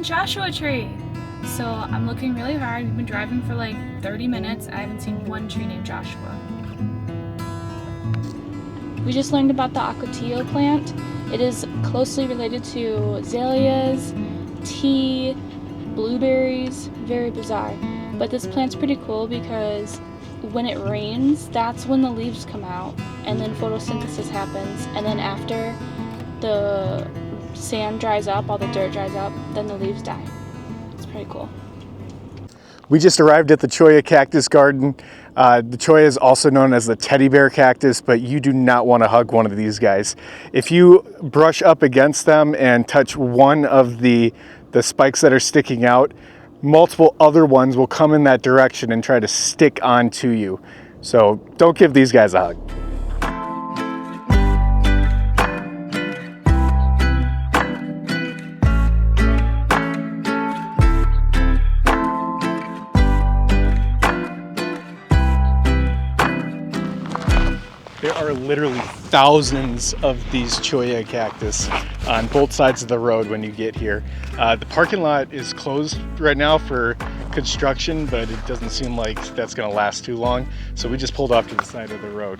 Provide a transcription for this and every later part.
Joshua Tree. So I'm looking really hard. We've been driving for like 30 minutes. I haven't seen one tree named Joshua. We just learned about the ocotillo plant. It is closely related to azaleas, tea, blueberries. Very bizarre. But this plant's pretty cool because when it rains, that's when the leaves come out, and then photosynthesis happens, and then after the sand dries up, all the dirt dries up, then the leaves die. It's pretty cool. We just arrived at the Cholla cactus garden. The Cholla is also known as the teddy bear cactus, but you do not want to hug one of these guys. If you brush up against them and touch one of the spikes that are sticking out, multiple other ones will come in that direction and try to stick onto you. So don't give these guys a hug. There are literally thousands of these Cholla cactus on both sides of the road when you get here. The parking lot is closed right now for construction, but it doesn't seem like that's going to last too long. So we just pulled off to the side of the road.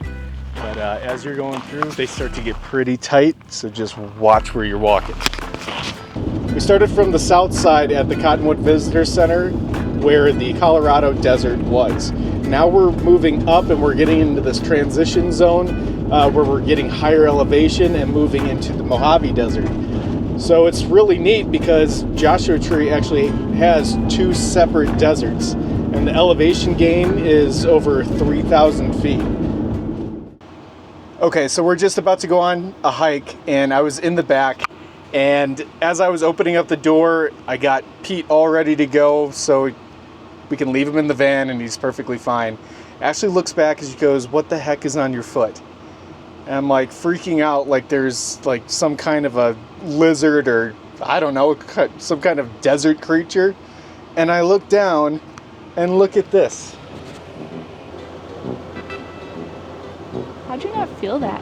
But as you're going through, they start to get pretty tight, so just watch where you're walking. We started from the south side at the Cottonwood Visitor Center, where the Colorado desert was. Now we're moving up and we're getting into this transition zone where we're getting higher elevation and moving into the Mojave Desert. So it's really neat because Joshua Tree actually has two separate deserts, and the elevation gain is over 3,000 feet. Okay, so we're just about to go on a hike, and I was in the back, and as I was opening up the door, I got Pete all ready to go, so we can leave him in the van and he's perfectly fine. Ashley looks back as she goes, "What the heck is on your foot?" And I'm like freaking out, like there's like some kind of a lizard or I don't know, some kind of desert creature. And I look down and look at this. How'd you not feel that?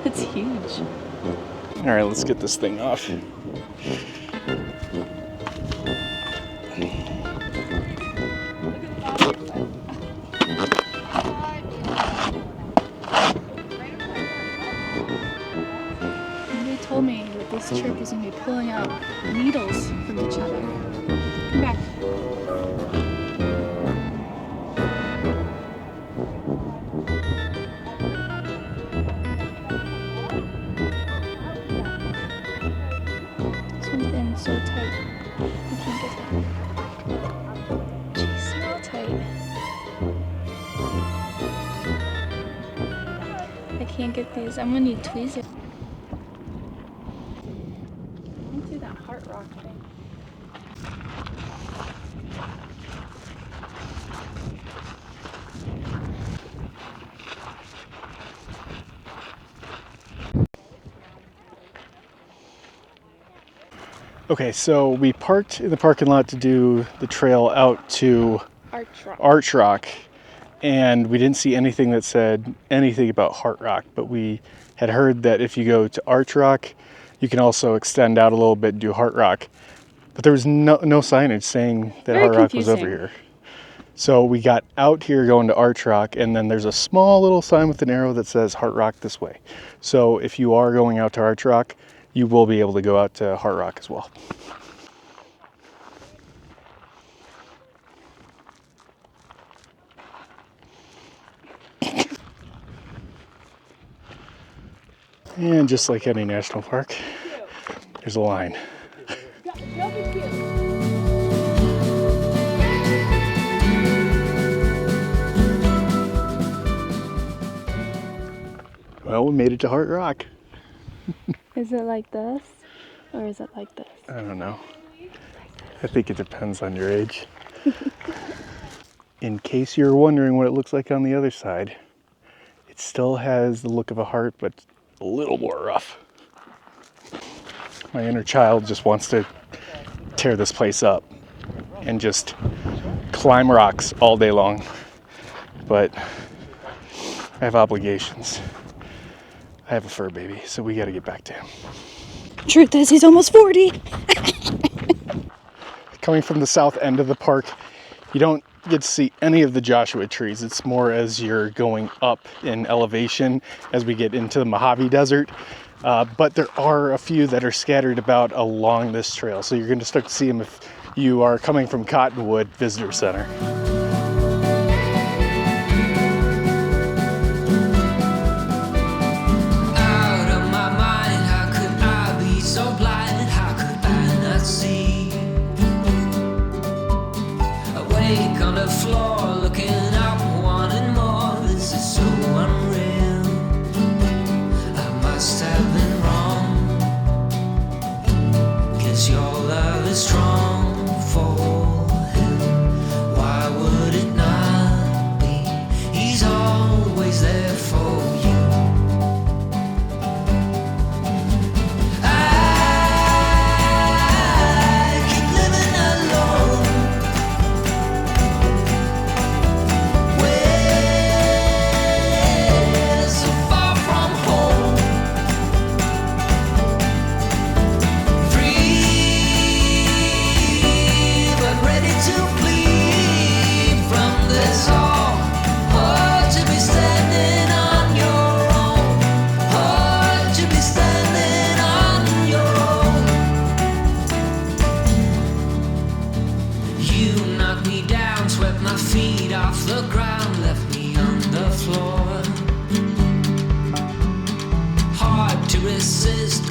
It's huge. All right, let's get this thing off. Told me that this trip was going to be pulling out needles from each other. Come back. This one's in so tight. You can't get that. Jeez, they're all tight. I can't get these. I'm going to need tweezers. Okay, so we parked in the parking lot to do the trail out to Arch Rock, and we didn't see anything that said anything about Heart Rock, but we had heard that if you go to Arch Rock, you can also extend out a little bit and do Heart Rock. But there was no signage saying that Heart Rock was over here. So we got out here going to Arch Rock, and then there's a small little sign with an arrow that says Heart Rock this way. So if you are going out to Arch Rock, you will be able to go out to Heart Rock as well. And just like any national park, there's a line. Well, we made it to Heart Rock. Is it like this, or is it like this? I don't know. I think it depends on your age. In case you're wondering what it looks like on the other side, it still has the look of a heart, but a little more rough. My inner child just wants to tear this place up and just climb rocks all day long. But I have obligations. I have a fur baby, so we got to get back to him. Truth is, he's almost 40. Coming from the south end of the park, you don't get to see any of the Joshua trees. It's more as you're going up in elevation as we get into the Mojave Desert. But there are a few that are scattered about along this trail. So you're going to start to see them if you are coming from Cottonwood Visitor Center. On the floor, looking up, wanting more. This is so unreal. I must have been wrong, 'cause your love is strong for him. Why would it not be? He's always there for you. I keep living alone.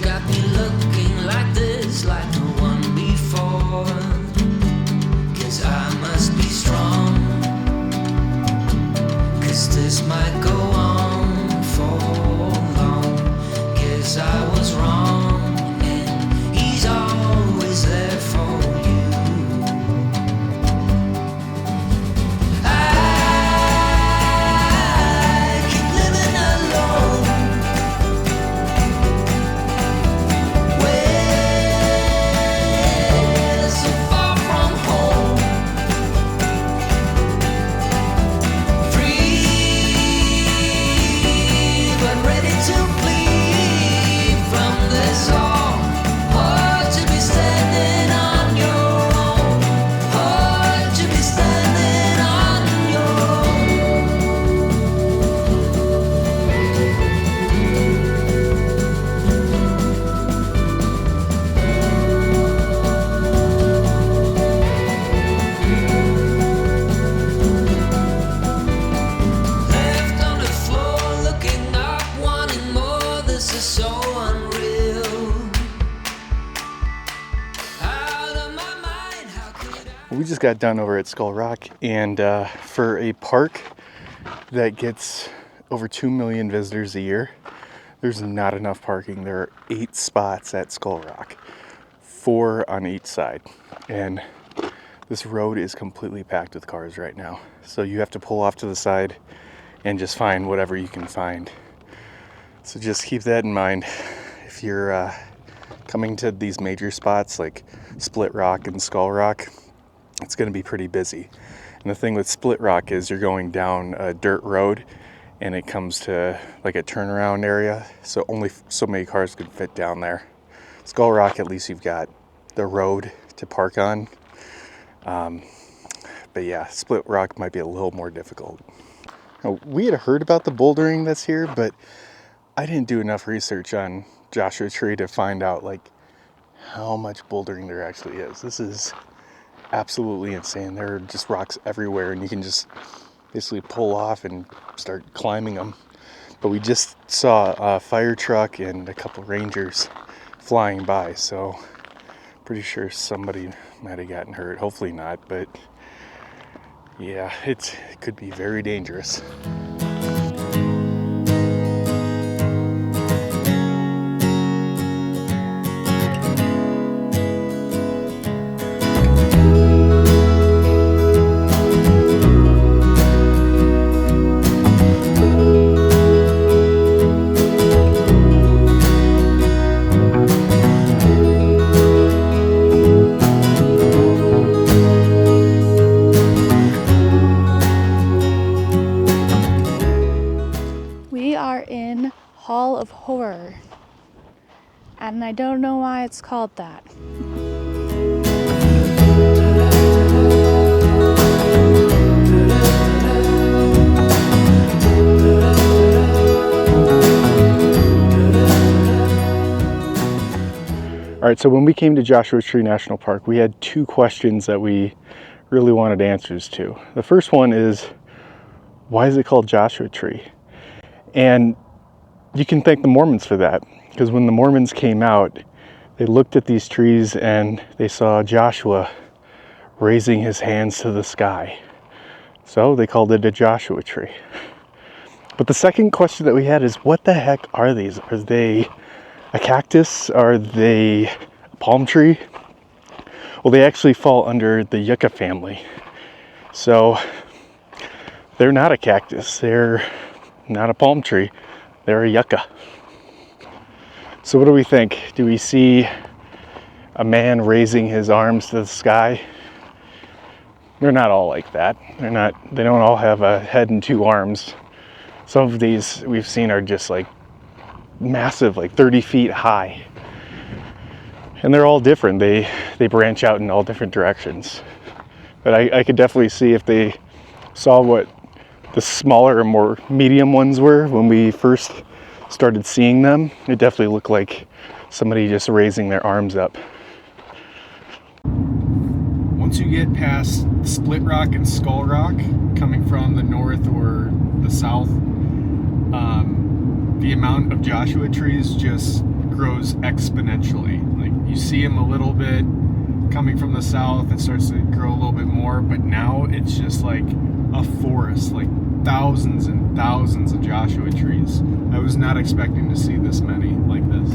Got me looking like this, like no one before. 'Cause I must be strong, 'cause this might go on for long. 'Cause I was wrong, and he's always there for you. I keep living alone. We just got done over at Skull Rock, and for a park that gets over 2 million visitors a year, there's not enough parking. There are 8 spots at Skull Rock, 4 on each side, and this road is completely packed with cars right now. So you have to pull off to the side and just find whatever you can find. So just keep that in mind if you're coming to these major spots like Split Rock and Skull Rock. It's going to be pretty busy. And the thing with Split Rock is you're going down a dirt road and it comes to like a turnaround area, so only so many cars can fit down there. Skull Rock, at least you've got the road to park on. But yeah, Split Rock might be a little more difficult. Now, we had heard about the bouldering that's here, but I didn't do enough research on Joshua Tree to find out like how much bouldering there actually is. This is absolutely insane. There are just rocks everywhere, and you can just basically pull off and start climbing them. But we just saw a fire truck and a couple rangers flying by, so pretty sure somebody might have gotten hurt. Hopefully not, but yeah, it could be very dangerous. We are in Hall of Horror. And I don't know why it's called that. All right, so when we came to Joshua Tree National Park, we had two questions that we really wanted answers to. The first one is, why is it called Joshua Tree? And you can thank the Mormons for that, because when the Mormons came out, they looked at these trees and they saw Joshua raising his hands to the sky. So they called it a Joshua tree. But the second question that we had is, what the heck are these? Are they a cactus? Are they a palm tree? Well, they actually fall under the yucca family. So they're not a cactus. They're not a palm tree. They're a yucca. So what do we think? Do we see a man raising his arms to the sky? They're not all like that. They don't all have a head and two arms. Some of these we've seen are just like massive, like 30 feet high. And they're all different. They branch out in all different directions. But I could definitely see if they saw what the smaller or more medium ones were when we first started seeing them. It definitely looked like somebody just raising their arms up. Once you get past Split Rock and Skull Rock, coming from the north or the south, the amount of Joshua trees just grows exponentially. Like, you see them a little bit coming from the south, it starts to grow a little bit more, but now it's just like a forest, like thousands and thousands of Joshua trees. I was not expecting to see this many like this.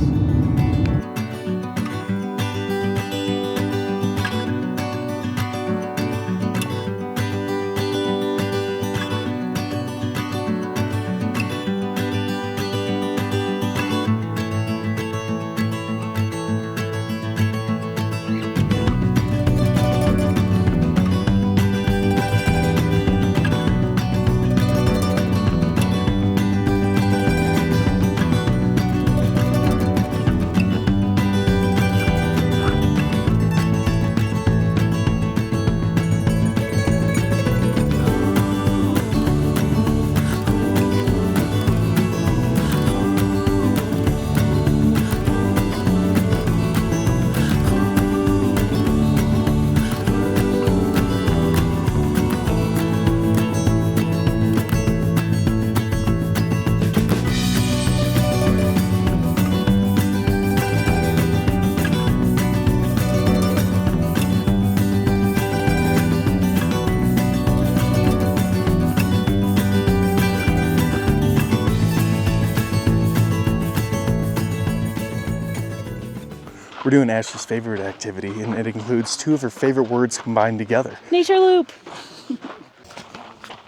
We're doing Ash's favorite activity, and it includes two of her favorite words combined together. Nature loop!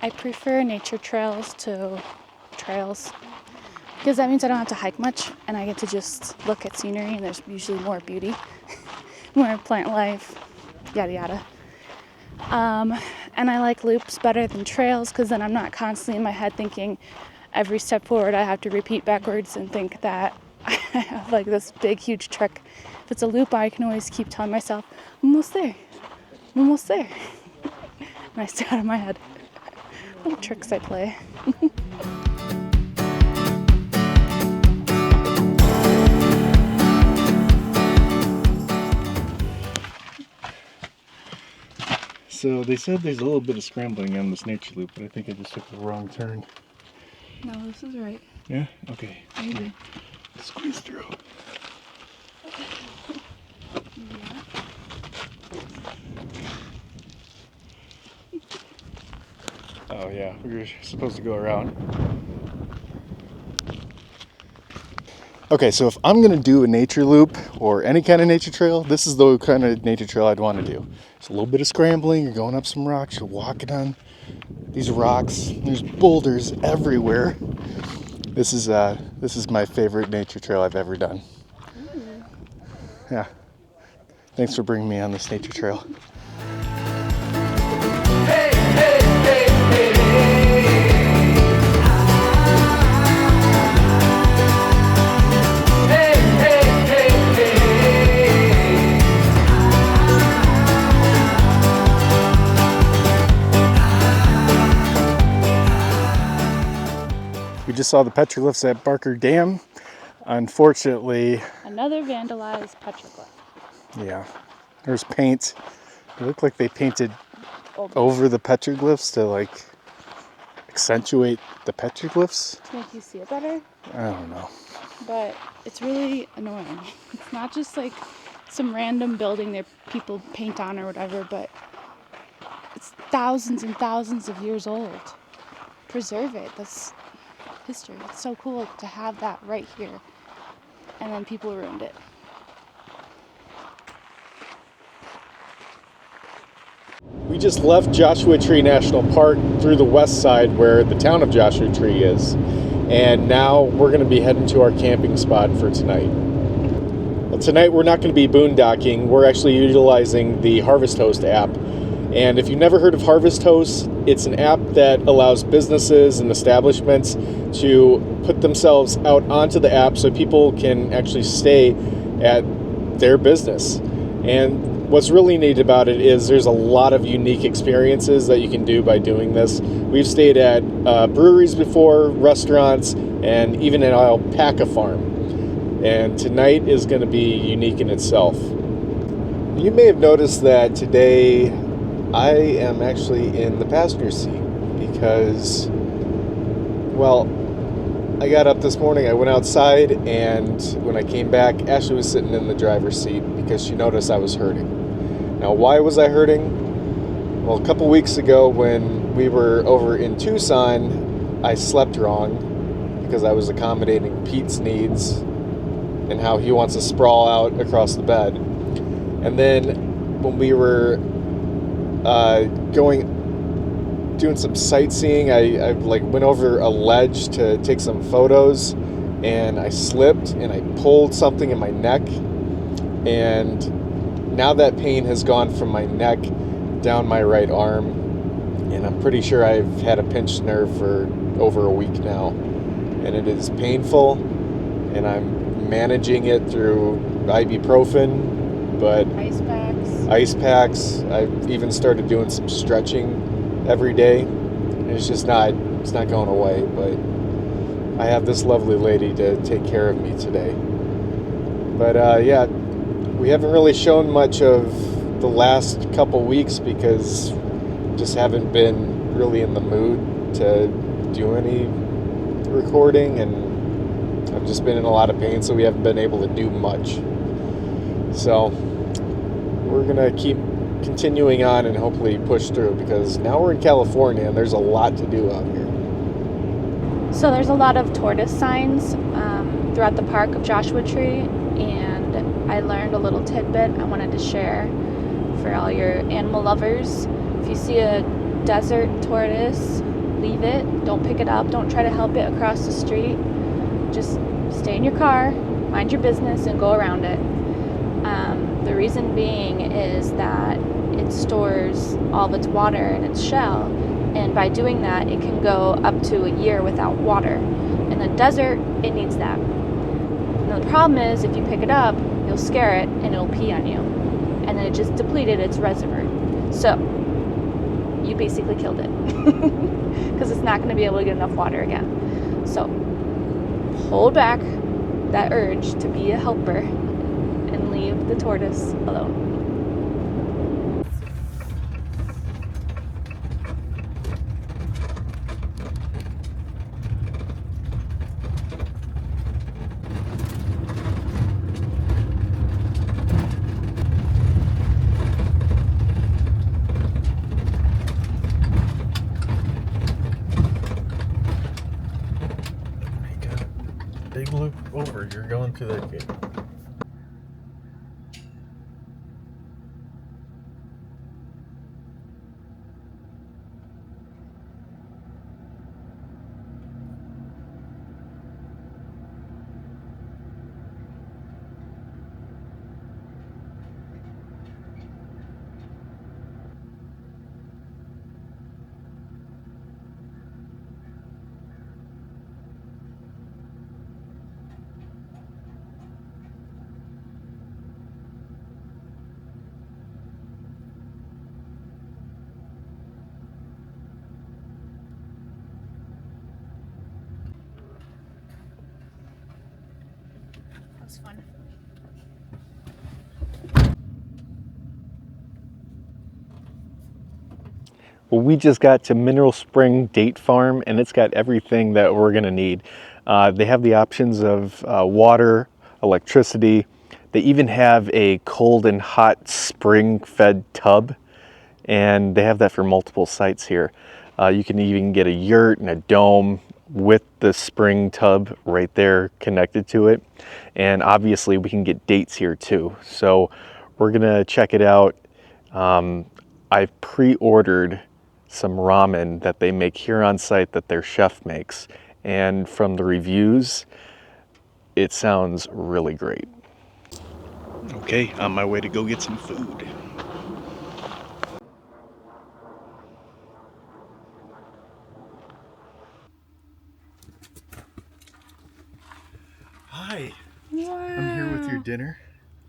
I prefer nature trails to trails because that means I don't have to hike much and I get to just look at scenery, and there's usually more beauty, more plant life, yada yada. And I like loops better than trails because then I'm not constantly in my head thinking every step forward I have to repeat backwards and think that I have like this big huge trek. If it's a loop, I can always keep telling myself, I'm almost there, I'm almost there. And I stay out of my head. Little tricks I play. So they said there's a little bit of scrambling on this nature loop, but I think I just took the wrong turn. No, this is right. Yeah? Okay. Maybe. Squeeze through. Oh yeah, we were supposed to go around. Okay, so if I'm gonna do a nature loop or any kind of nature trail, this is the kind of nature trail I'd want to do. It's a little bit of scrambling, you're going up some rocks, you're walking on these rocks, there's boulders everywhere. This is my favorite nature trail I've ever done. Yeah. Thanks for bringing me on this nature trail. just saw the petroglyphs at Barker Dam. Unfortunately, Another vandalized petroglyph. yeah, there's paint. It looked like they painted Old over the petroglyphs to like accentuate the petroglyphs. to make you see it better, I don't know. but it's really annoying. It's not just like some random building that people paint on or whatever, but it's thousands and thousands of years old. Preserve it. That's history. It's so cool to have that right here. And then people ruined it. We just left Joshua Tree National Park through the west side where the town of Joshua Tree is. And now we're going to be heading to our camping spot for tonight. Well, tonight we're not going to be boondocking. We're actually utilizing the Harvest Host app. And if you've never heard of Harvest Host, it's an app that allows businesses and establishments to put themselves out onto the app so people can actually stay at their business. And what's really neat about it is there's a lot of unique experiences that you can do by doing this. We've stayed at breweries before, restaurants, and even an alpaca farm. And tonight is going to be unique in itself. You may have noticed that today I am actually in the passenger seat because, well, I got up this morning, I went outside, and when I came back, Ashley was sitting in the driver's seat because she noticed I was hurting. Now, why was I hurting? Well, a couple weeks ago when we were over in Tucson, I slept wrong because I was accommodating Pete's needs and how he wants to sprawl out across the bed. And then when we were doing some sightseeing, I like went over a ledge to take some photos, and I slipped and I pulled something in my neck, and now that pain has gone from my neck down my right arm, and I'm pretty sure I've had a pinched nerve for over a week now, and it is painful, and I'm managing it through ibuprofen, but ice packs. I've even started doing some stretching every day. It's just not going away, but I have this lovely lady to take care of me today. But yeah, we haven't really shown much of the last couple weeks because just haven't been really in the mood to do any recording, and I've just been in a lot of pain, so we haven't been able to do much. So we're gonna keep continuing on and hopefully push through, because now we're in California and there's a lot to do out here. So there's a lot of tortoise signs throughout the park of Joshua Tree, and I learned a little tidbit I wanted to share for all your animal lovers. If you see a desert tortoise, leave it. Don't pick it up. Don't try to help it across the street. Just stay in your car, mind your business, and go around it. The reason being is that it stores all of its water in its shell, and by doing that, it can go up to a year without water. In the desert, it needs that. Now, the problem is, if you pick it up, you'll scare it, and it'll pee on you, and then it just depleted its reservoir. So, you basically killed it, because it's not going to be able to get enough water again. So, hold back that urge to be a helper, and leave the tortoise alone. Make a big loop over. You're going through that gate. was fun. Well, we just got to Mineral Spring Date Farm, and it's got everything that we're gonna need. They have the options of water, electricity. They even have a cold and hot spring-fed tub, and they have that for multiple sites here. You can even get a yurt and a dome with the spring tub right there connected to it. And obviously we can get dates here too. So we're gonna check it out. I've pre-ordered some ramen that they make here on site that their chef makes. And from the reviews, it sounds really great. Okay, on my way to go get some food. Hi, Wow. I'm here with your dinner.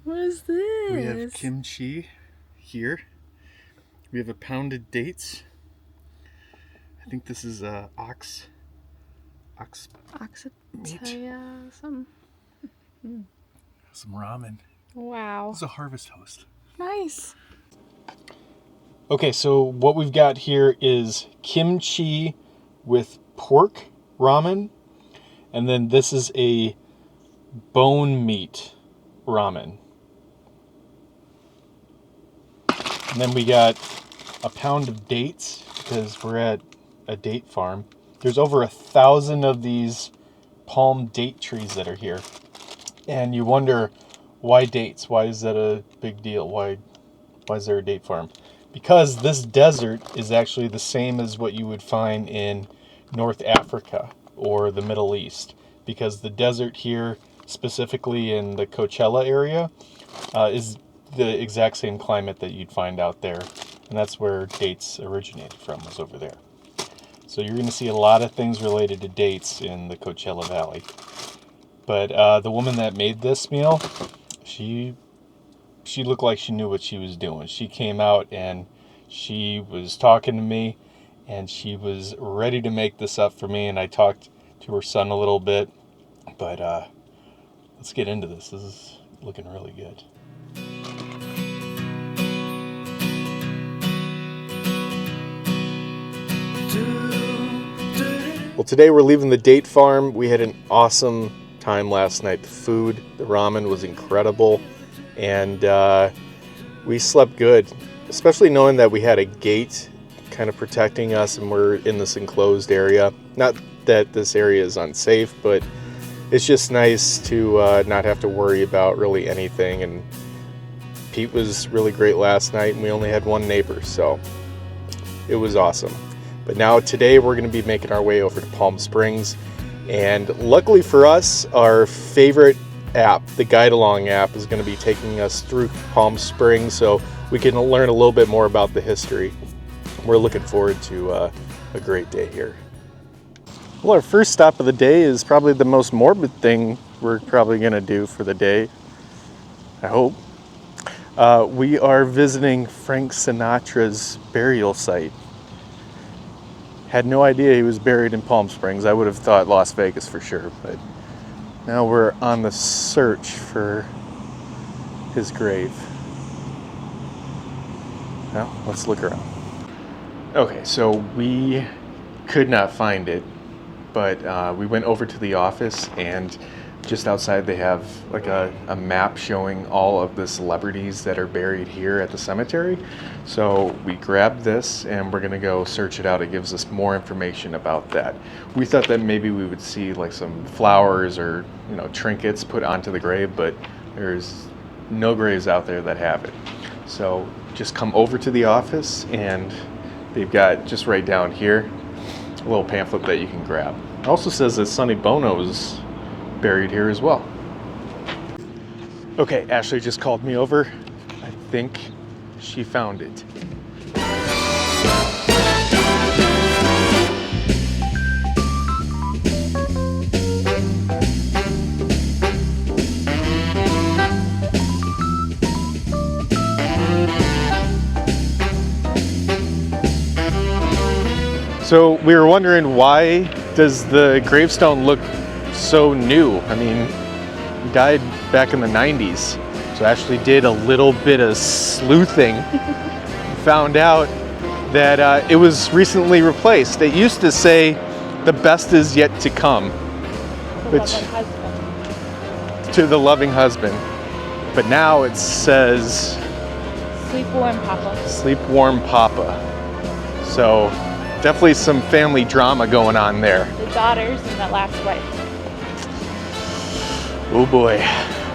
What is this? We have kimchi here. We have a pounded dates. I think this is ox meat. Oxataya, something. Some ramen. Wow. This is a harvest host. Nice. Okay, so what we've got here is kimchi with pork ramen, and then this is a bone meat ramen. And then we got a pound of dates because we're at a date farm. There's over 1,000 of these palm date trees that are here. And you wonder, why dates? Why is that a big deal? Why is there a date farm? Because this desert is actually the same as what you would find in North Africa or the Middle East. Because the desert here, specifically in the Coachella area, is the exact same climate that you'd find out there. And that's where dates originated from, was over there. So you're going to see a lot of things related to dates in the Coachella Valley. But the woman that made this meal, she looked like she knew what she was doing. She came out and she was talking to me, and she was ready to make this up for me. And I talked to her son a little bit. But let's get into this. This is looking really good. Well, today we're leaving the date farm. We had an awesome time last night. The food, the ramen was incredible, and we slept good, especially knowing that we had a gate kind of protecting us and we're in this enclosed area. Not that this area is unsafe, but it's just nice to not have to worry about really anything. And Pete was really great last night, and we only had one neighbor, so it was awesome. But now today we're going to be making our way over to Palm Springs, and luckily for us, our favorite app, the Guide Along app, is going to be taking us through Palm Springs so we can learn a little bit more about the history. We're looking forward to a great day here. Well, our first stop of the day is probably the most morbid thing we're probably going to do for the day, I hope. We are visiting Frank Sinatra's burial site. Had no idea he was buried in Palm Springs. I would have thought Las Vegas for sure, but now we're on the search for his grave. Well, let's look around. Okay, so we could not find it, but we went over to the office, and just outside they have like a map showing all of the celebrities that are buried here at the cemetery. So we grabbed this and we're gonna go search it out. It gives us more information about that. We thought that maybe we would see like some flowers or, you know, trinkets put onto the grave, but there's no graves out there that have it. So just come over to the office, and they've got just right down here a little pamphlet that you can grab. It also says that Sonny Bono's buried here as well. Okay, Ashley just called me over. I think she found it. So we were wondering, why does the gravestone look so new? I mean, died back in the 90s. So I actually did a little bit of sleuthing. Found out that it was recently replaced. It used to say, "The best is yet to come," to the loving husband. But now it says, "Sleep warm, Papa." Sleep warm, Papa. So definitely some family drama going on there. The daughters and that last wife. Oh boy.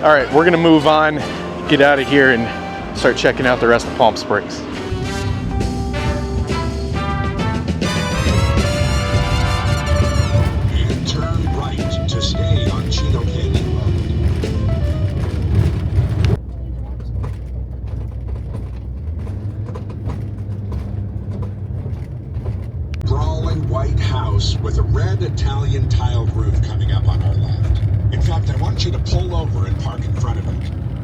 All right, we're gonna move on, get out of here and start checking out the rest of Palm Springs. And turn right to stay on Chino Canyon Road. Sprawling white house with a red Italian tiled roof coming up on our left. In fact, I want you to pull over and park in front of it.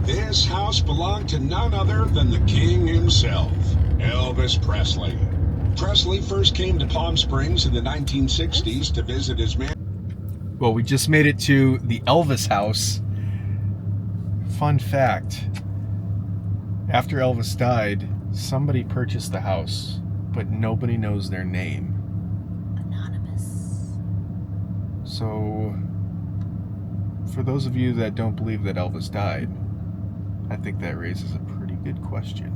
This house belonged to none other than the king himself, Elvis Presley. Presley first came to Palm Springs in the 1960s to visit his man. Well, we just made it to the Elvis house. Fun fact, after Elvis died, somebody purchased the house, but nobody knows their name. Anonymous. So, for those of you that don't believe that Elvis died, I think that raises a pretty good question.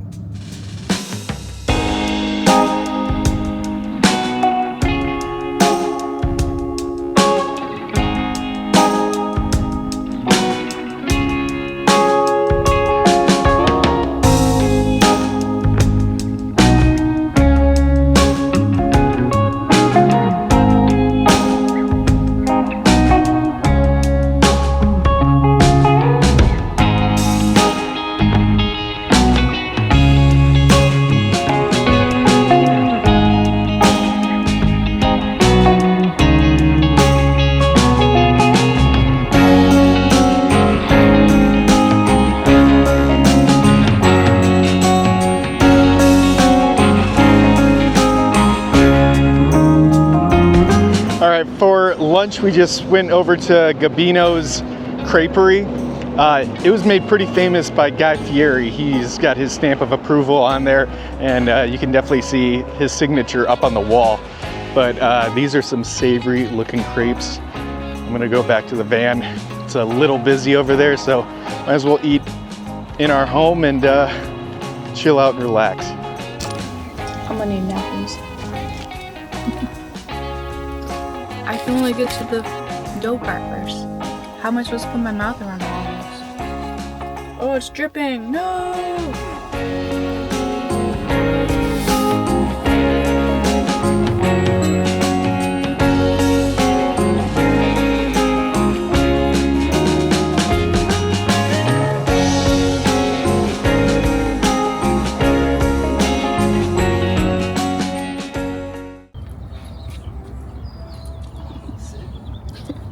For lunch, we just went over to Gabino's Creperie. It was made pretty famous by Guy Fieri. He's got his stamp of approval on there, and you can definitely see his signature up on the wall. But these are some savory looking crepes. I'm gonna go back to the van. It's a little busy over there, so might as well eat in our home and chill out and relax. I'm gonna need napkins. I can only get to the dough part first. How am I supposed to put my mouth around all this? Oh, it's dripping! No!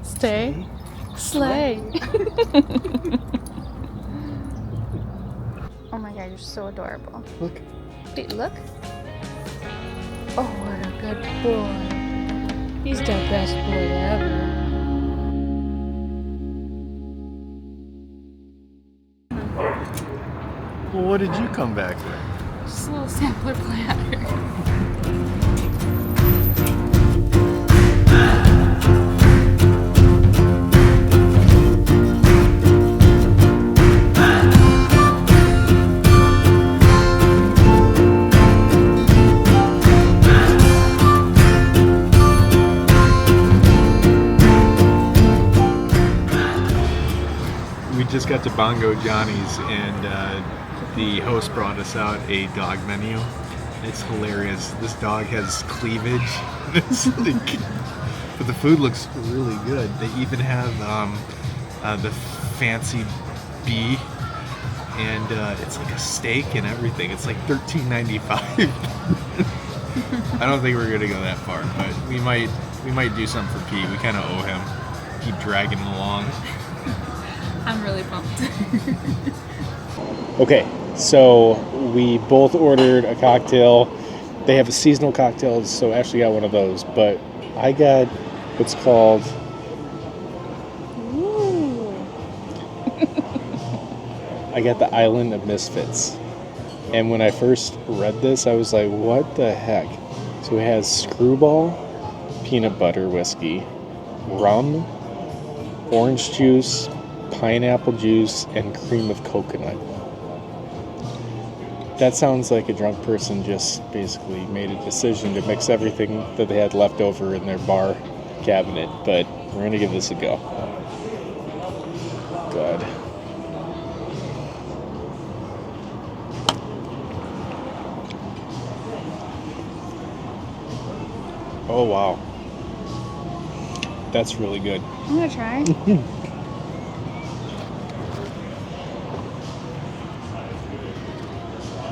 Stay. Slay. Oh my god, you're so adorable. Look. Wait, look. Oh, what a good boy. He's the best boy ever. Well, what did you come back with? Just a little sampler platter. Just got to Bongo Johnny's, and the host brought us out a dog menu. It's hilarious. This dog has cleavage. It's like, but the food looks really good. They even have the fancy bee, and it's like a steak and everything. It's like $13.95. I don't think we're gonna go that far, but we might do something for Pete. We kind of owe him. Keep dragging him along. I'm really pumped. Okay, so we both ordered a cocktail. They have a seasonal cocktail, so Ashley got one of those, but I got what's called Ooh. I got the Island of Misfits. And when I first read this, I was like, what the heck? So it has Screwball, peanut butter whiskey, rum, orange juice, pineapple juice, and cream of coconut. That sounds like a drunk person just basically made a decision to mix everything that they had left over in their bar cabinet, but we're going to give this a go. Good. Oh, wow. That's really good. I'm gonna try.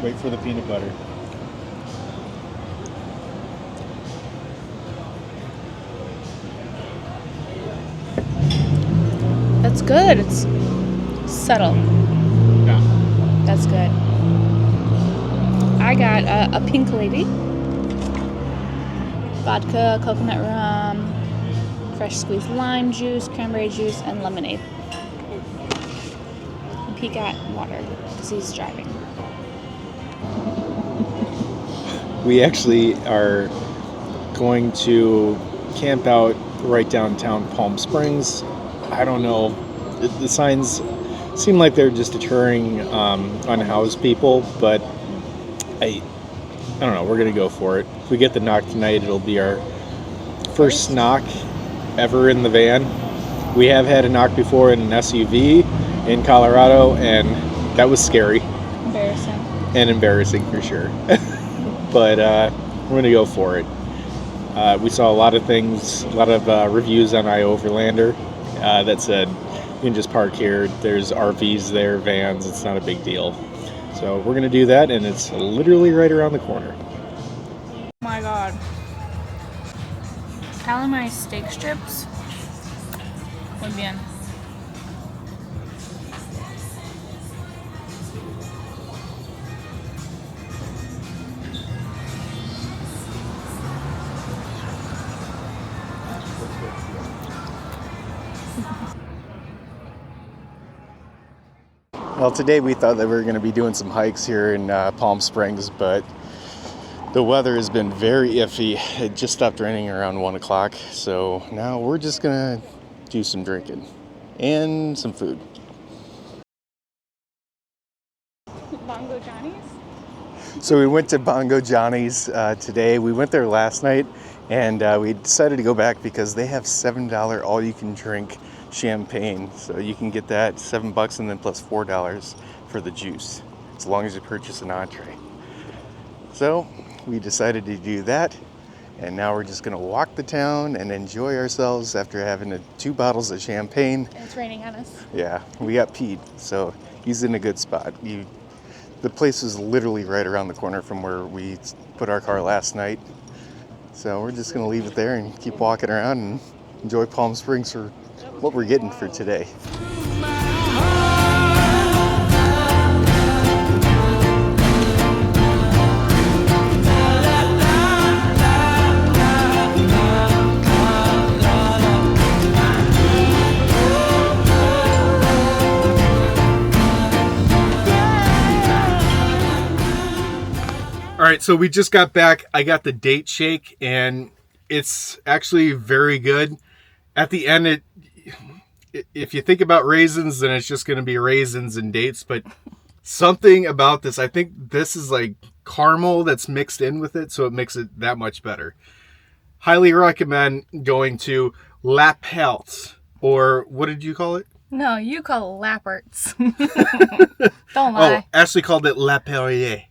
Wait for the peanut butter. That's good. It's subtle. Yeah. That's good. I got a pink lady. Vodka, coconut rum, fresh squeezed lime juice, cranberry juice, and lemonade. And he got water because he's driving. We actually are going to camp out right downtown Palm Springs. I don't know. The signs seem like they're just deterring unhoused people, but I don't know. We're going to go for it. If we get the knock tonight, it'll be our first knock ever in the van. We have had a knock before in an SUV in Colorado, and that was scary. Embarrassing. And embarrassing for sure. But we're going to go for it. We saw a lot of things, a lot of reviews on iOverlander that said you can just park here. There's RVs there, vans. It's not a big deal. So we're going to do that, and it's literally right around the corner. Oh my god. Calamari steak strips. Muy bien. Well, today we thought that we were going to be doing some hikes here in Palm Springs, but the weather has been very iffy. It just stopped raining around 1 o'clock, so now we're just going to do some drinking and some food. Bongo Johnny's? So we went to Bongo Johnny's today. We went there last night, and we decided to go back because they have $7 all-you-can-drink champagne. So you can get that $7 and then plus $4 for the juice, as long as you purchase an entree. So we decided to do that, and now we're just gonna walk the town and enjoy ourselves after having 2 bottles of champagne. And it's raining on us. Yeah, we got Pete, so he's in a good spot. The place is literally right around the corner from where we put our car last night. So we're just gonna leave it there and keep walking around and enjoy Palm Springs for what we're getting for today. All right, so we just got back. I got the date shake, and it's actually very good. At the end, if you think about raisins, then it's just going to be raisins and dates. But something about this, I think this is like caramel that's mixed in with it, so it makes it that much better. Highly recommend going to Lappert, or what did you call it? No, you call it Lapperts. Don't lie. Oh, Ashley called it Lappert.